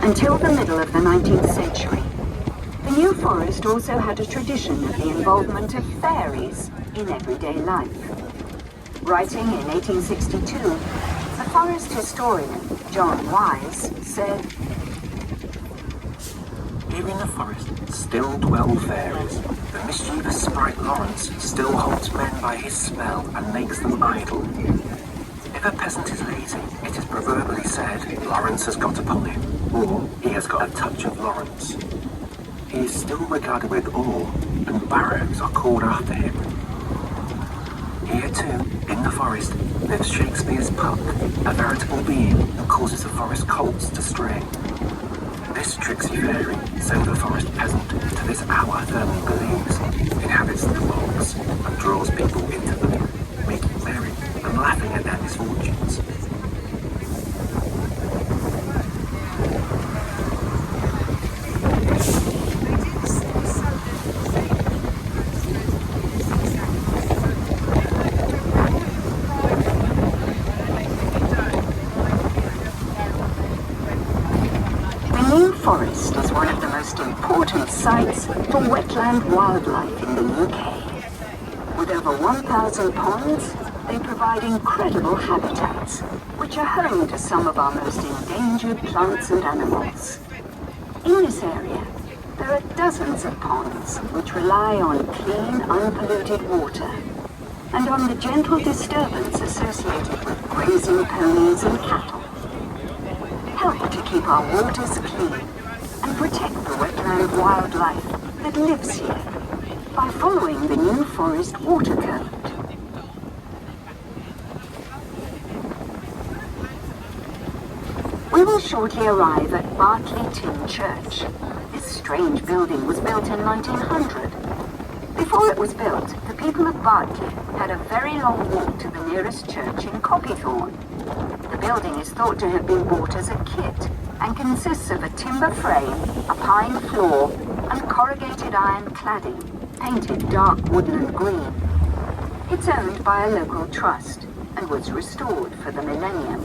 Until the middle of the 19th century, the New Forest also had a tradition of the involvement of fairies in everyday life. Writing in 1862, the forest historian John Wise said, "Here in the forest still dwell fairies. The mischievous sprite Lawrence still holds men by his spell and makes them idle. If a peasant is lazy, it is proverbially said, Lawrence has got upon him, or he has got a touch of Lawrence. He is still regarded with awe, and barrows are called after him. Here too, in the forest, lives Shakespeare's Puck, a veritable being who causes the forest colts to stray. This tricksy fairy, so the forest peasant to this hour firmly believes, inhabits the bogs and draws people into them, making merry and laughing at their misfortunes." Forest is one of the most important sites for wetland wildlife in the UK. With over 1,000 ponds, they provide incredible habitats, which are home to some of our most endangered plants and animals. In this area, there are dozens of ponds which rely on clean, unpolluted water and on the gentle disturbance associated with grazing ponies and cattle. Help to keep our waters clean and protect the wetland wildlife that lives here by following the New Forest Water Code. We will shortly arrive at Bartley Tin Church. This strange building was built in 1900. Before it was built, the people of Bartley had a very long walk to the nearest church in Copythorne. The building is thought to have been bought as a kit and consists of a timber frame, a pine floor, and corrugated iron cladding, painted dark woodland green. It's owned by a local trust and was restored for the Mylennium.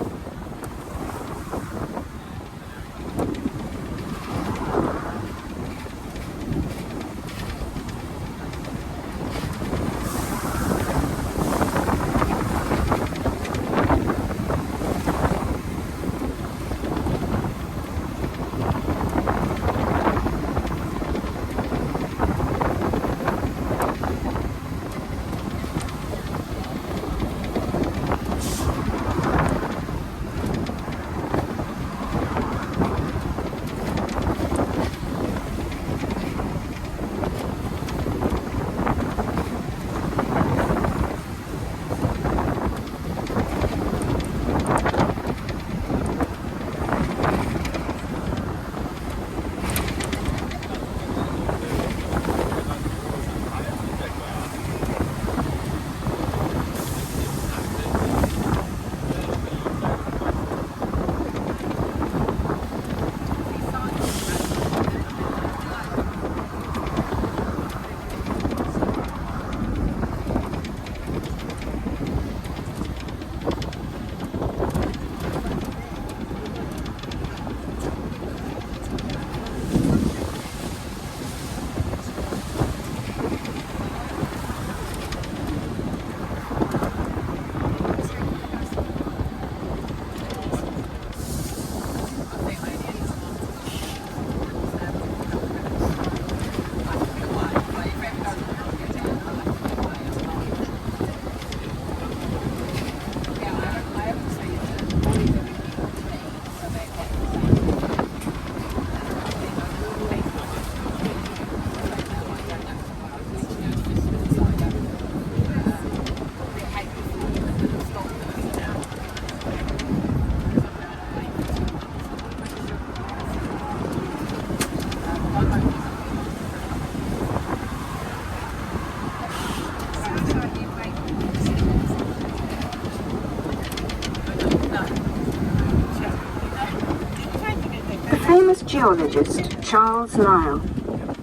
famous geologist Charles Lyell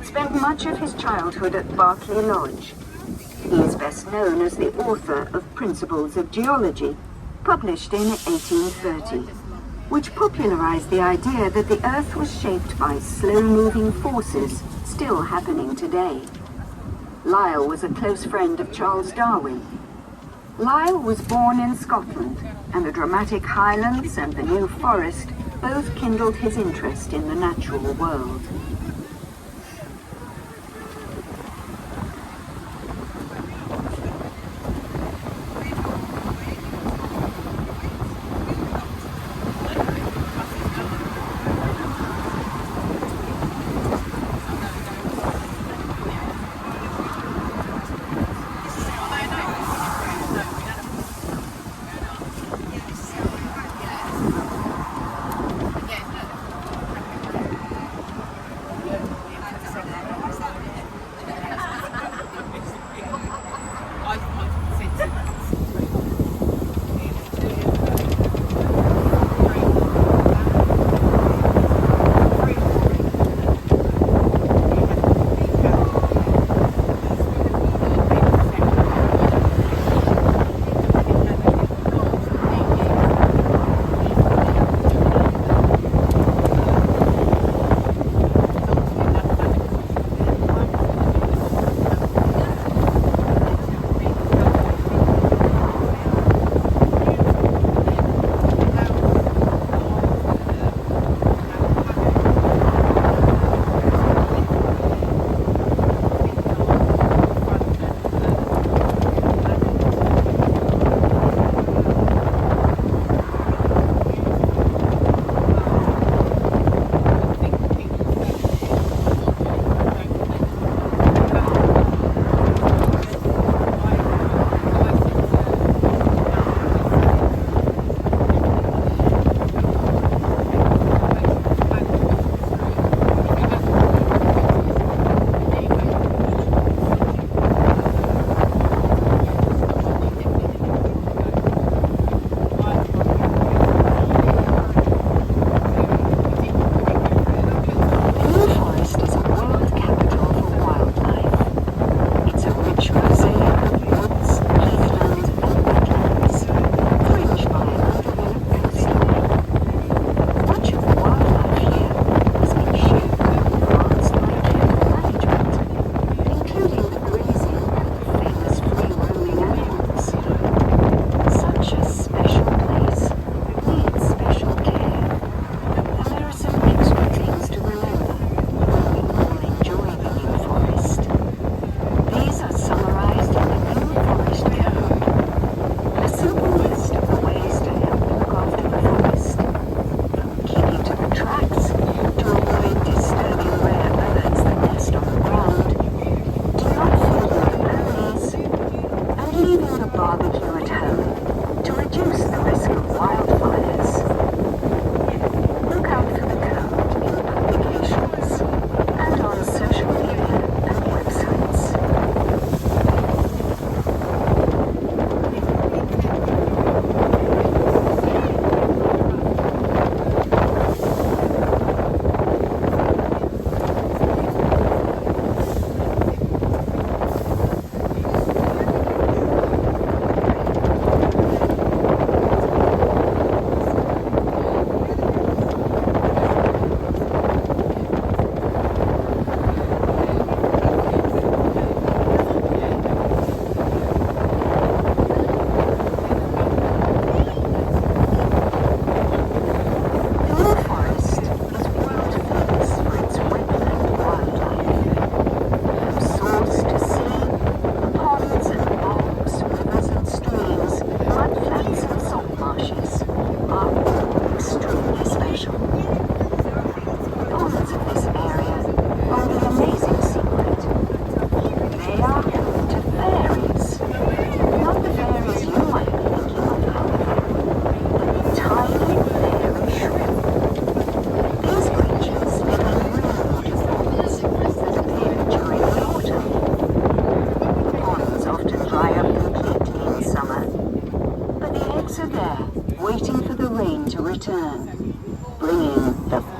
spent much of his childhood at Berkeley Lodge. He is best known as the author of Principles of Geology, published in 1830. which popularized the idea that the Earth was shaped by slow-moving forces still happening today. Lyell was a close friend of Charles Darwin. Lyell was born in Scotland, and the dramatic Highlands and the New Forest both kindled his interest in the natural world.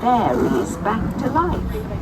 fairies back to life.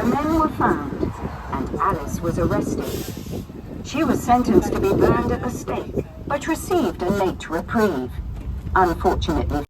men were found, and Alice was arrested. She was sentenced to be burned at the stake, but received a late reprieve. Unfortunately